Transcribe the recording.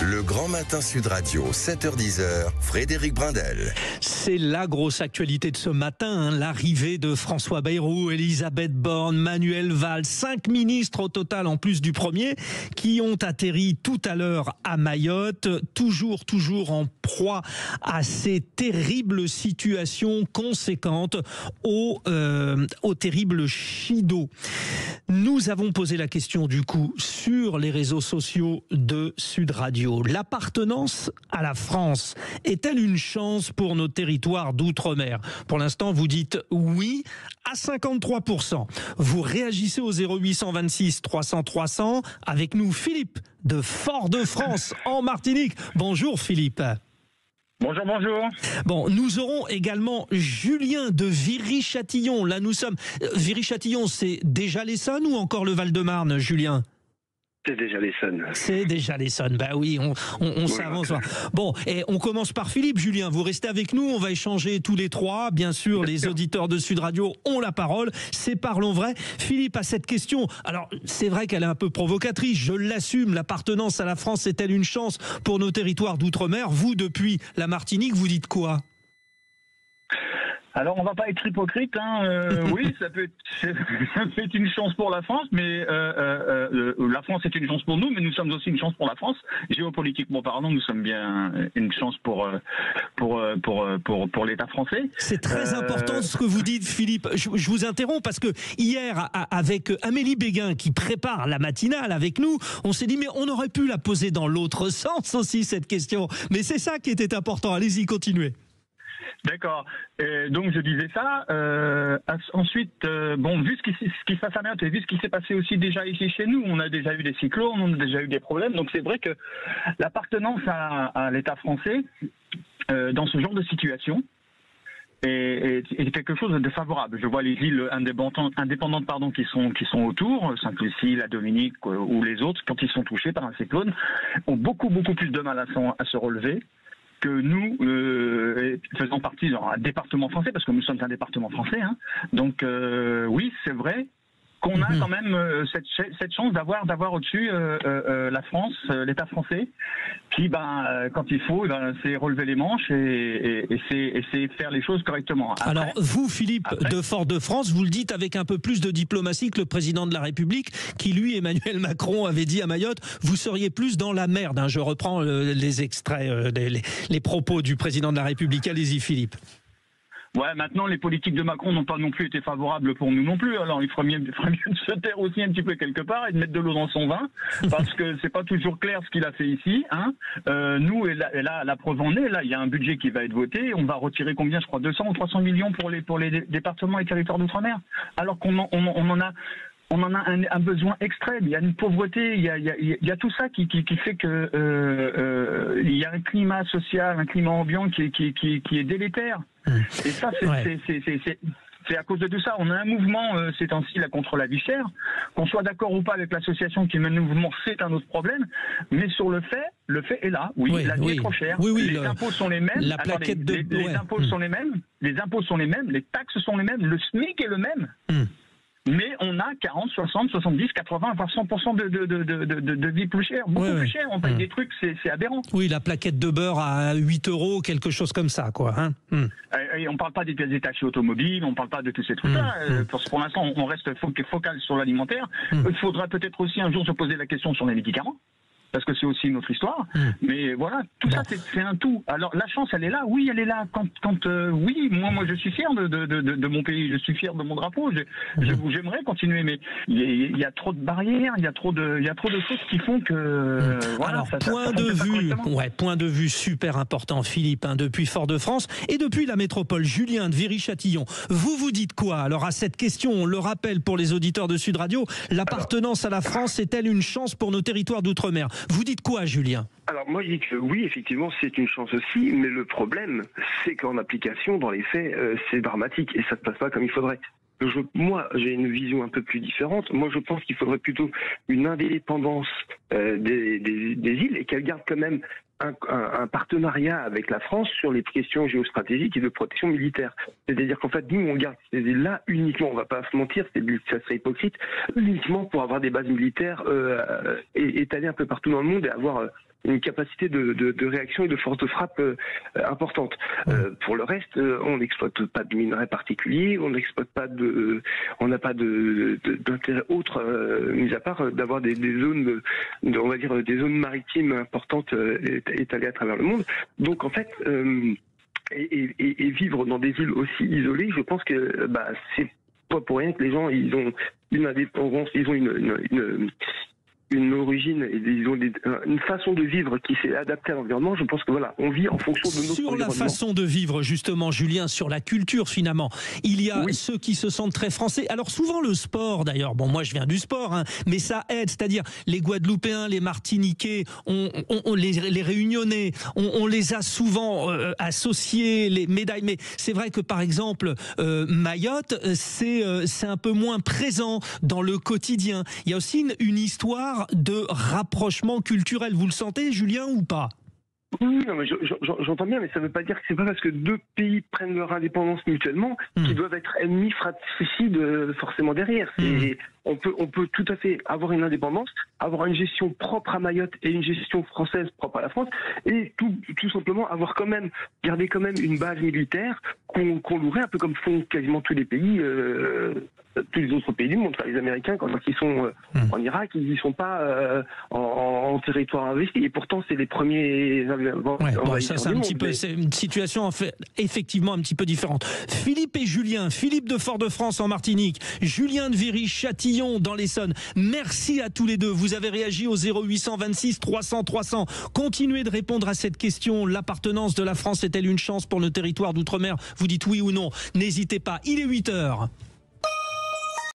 Le Grand Matin Sud Radio, 7h-10h, Frédéric Brindel. C'est la grosse actualité de ce matin, l'arrivée de François Bayrou, Elisabeth Borne, Manuel Valls, 5 ministres au total en plus du premier, qui ont atterri tout à l'heure à Mayotte, toujours en proie à ces terribles situations conséquentes au terrible Chido. Nous avons posé la question du coup sur les réseaux sociaux de Sud Radio. L'appartenance à la France est-elle une chance pour nos territoires d'outre-mer? Pour l'instant, vous dites oui à 53%. Vous réagissez au 0826 300 300 avec nous Philippe de Fort-de-France en Martinique. Bonjour Philippe. Bonjour. Bon, nous aurons également Julien de Viry-Châtillon. Là, nous sommes. Viry-Châtillon, c'est déjà l'Essonne ou encore le Val-de-Marne, Julien? C'est déjà l'Essonne. C'est déjà l'Essonne. Bah oui, on s'avance. Bon, et on commence par Philippe. Julien, vous restez avec nous. On va échanger tous les trois. Bien sûr, les auditeurs de Sud Radio ont la parole. C'est Parlons Vrai. Philippe, à cette question, alors c'est vrai qu'elle est un peu provocatrice. Je l'assume. L'appartenance à la France est-elle une chance pour nos territoires d'outre-mer? Vous, depuis la Martinique, vous dites quoi? Alors, on va pas être hypocrite, oui, ça peut être une chance pour la France, mais la France est une chance pour nous, mais nous sommes aussi une chance pour la France. Géopolitiquement parlant, nous sommes bien une chance pour l'État français. C'est très important ce que vous dites, Philippe. Je vous interromps parce que hier, avec Amélie Béguin qui prépare la matinale avec nous, on s'est dit mais on aurait pu la poser dans l'autre sens aussi cette question. Mais c'est ça qui était important. Allez-y, continuez. D'accord. Donc je disais ça. Ensuite, vu ce qui se passe à Mayotte et vu ce qui s'est passé aussi déjà ici chez nous, on a déjà eu des cyclones, on a déjà eu des problèmes. Donc c'est vrai que l'appartenance à l'État français dans ce genre de situation est quelque chose de favorable. Je vois les îles indépendantes qui sont autour, Sainte-Lucie, la Dominique ou les autres, quand ils sont touchés par un cyclone, ont beaucoup plus de mal à se relever que nous, faisant partie d'un département français, parce que nous sommes un département français, donc oui, c'est vrai qu'on a quand même cette chance d'avoir au-dessus la France, l'État français, qui, quand il faut, c'est relever les manches et c'est faire les choses correctement. Après, alors vous, Philippe de Fort-de-France, vous le dites avec un peu plus de diplomatie que le président de la République, qui lui, Emmanuel Macron, avait dit à Mayotte, vous seriez plus dans la merde. Je reprends les extraits, les propos du président de la République. Allez-y, Philippe. Ouais, maintenant, les politiques de Macron n'ont pas non plus été favorables pour nous non plus. Alors, il ferait mieux de se taire aussi un petit peu quelque part et de mettre de l'eau dans son vin, parce que c'est pas toujours clair ce qu'il a fait ici, nous, et là, la preuve en est, là, il y a un budget qui va être voté. On va retirer combien, je crois, 200 ou 300 millions pour les départements et territoires d'outre-mer. Alors qu'on en a un besoin extrême. Il y a une pauvreté, il y a tout ça qui fait que il y a un climat social, un climat ambiant qui est délétère. Et ça, c'est à cause de tout ça. On a un mouvement ces temps-ci là contre la vie chère. Qu'on soit d'accord ou pas avec l'association qui mène le mouvement, c'est un autre problème. Mais sur le fait est là. Oui, la vie est trop chère. Les impôts sont les mêmes. Les impôts sont les mêmes. Les impôts sont les mêmes. Les taxes sont les mêmes. Le SMIC est le même. Mais on a 40, 60, 70, 80, voire 100% de vie plus chère, beaucoup plus cher. On paye des trucs, c'est aberrant. Oui, la plaquette de beurre à 8 €, quelque chose comme ça, quoi. Et on parle pas des pièces détachées automobiles, on parle pas de tous ces trucs-là. Pour l'instant, on reste focal sur l'alimentaire. Il faudra peut-être aussi un jour se poser la question sur les médicaments, parce que c'est aussi une autre histoire. Mais voilà, tout ça, c'est un tout. Alors, la chance, elle est là. Oui, elle est là. Oui, moi, je suis fier de mon pays. Je suis fier de mon drapeau. J'aimerais continuer, mais il y a trop de barrières. Il y a trop de choses qui font que, voilà. Alors, point de vue super important, Philippe, depuis Fort-de-France et depuis la métropole. Julien de Viry-Châtillon. Vous dites quoi? Alors, à cette question, on le rappelle pour les auditeurs de Sud Radio, l'appartenance à la France est-elle une chance pour nos territoires d'outre-mer? Vous dites quoi, Julien? Alors moi je dis que oui, effectivement c'est une chance aussi, mais le problème c'est qu'en application, dans les faits, c'est dramatique et ça ne se passe pas comme il faudrait. Moi j'ai une vision un peu plus différente. Moi je pense qu'il faudrait plutôt une indépendance des îles et qu'elles gardent quand même un partenariat avec la France sur les questions géostratégiques et de protection militaire. C'est-à-dire qu'en fait, nous, on garde ces îles-là uniquement, on va pas se mentir, ça serait hypocrite, uniquement pour avoir des bases militaires étalées un peu partout dans le monde et avoir une capacité de réaction et de force de frappe importante. Pour le reste, on n'exploite pas de minerais particuliers, on n'a pas d'intérêt autre, mis à part d'avoir des zones, on va dire des zones maritimes importantes étalées à travers le monde. Donc en fait, et vivre dans des îles aussi isolées, je pense que c'est pas pour rien que les gens ils ont une indépendance, ils ont une origine et ils ont une façon de vivre qui s'est adaptée à l'environnement. Je pense que voilà, on vit en fonction de notre environnement. Sur la façon de vivre, justement, Julien, sur la culture, finalement, il y a ceux qui se sentent très français. Alors souvent le sport, d'ailleurs, bon, moi je viens du sport, hein, mais ça aide, c'est-à-dire les Guadeloupéens, les Martiniquais, les Réunionnais, on les a souvent associés, les médailles. Mais c'est vrai que par exemple, Mayotte, c'est un peu moins présent dans le quotidien. Il y a aussi une histoire de rapprochement culturel. Vous le sentez, Julien, ou pas ? Oui, non, mais j'entends bien, mais ça ne veut pas dire que c'est pas parce que deux pays prennent leur indépendance mutuellement qu'ils doivent être ennemis fratricides forcément derrière. On peut tout à fait avoir une indépendance, avoir une gestion propre à Mayotte et une gestion française propre à la France, et tout simplement avoir garder quand même une base militaire qu'on louerait un peu comme font quasiment tous les pays. Tous les autres pays du monde, enfin, les Américains, quand ils sont en Irak, ils n'y sont pas en territoire investi. Et pourtant, c'est les premiers. Ça, c'est un petit peu. C'est une situation effectivement un petit peu différente. Philippe et Julien, Philippe de Fort-de-France en Martinique, Julien de Viry-Châtillon dans l'Essonne. Merci à tous les deux. Vous avez réagi au 0826 300 300. Continuez de répondre à cette question. L'appartenance de la France est-elle une chance pour nos territoires d'outre-mer? Vous dites oui ou non. N'hésitez pas. Il est 8h.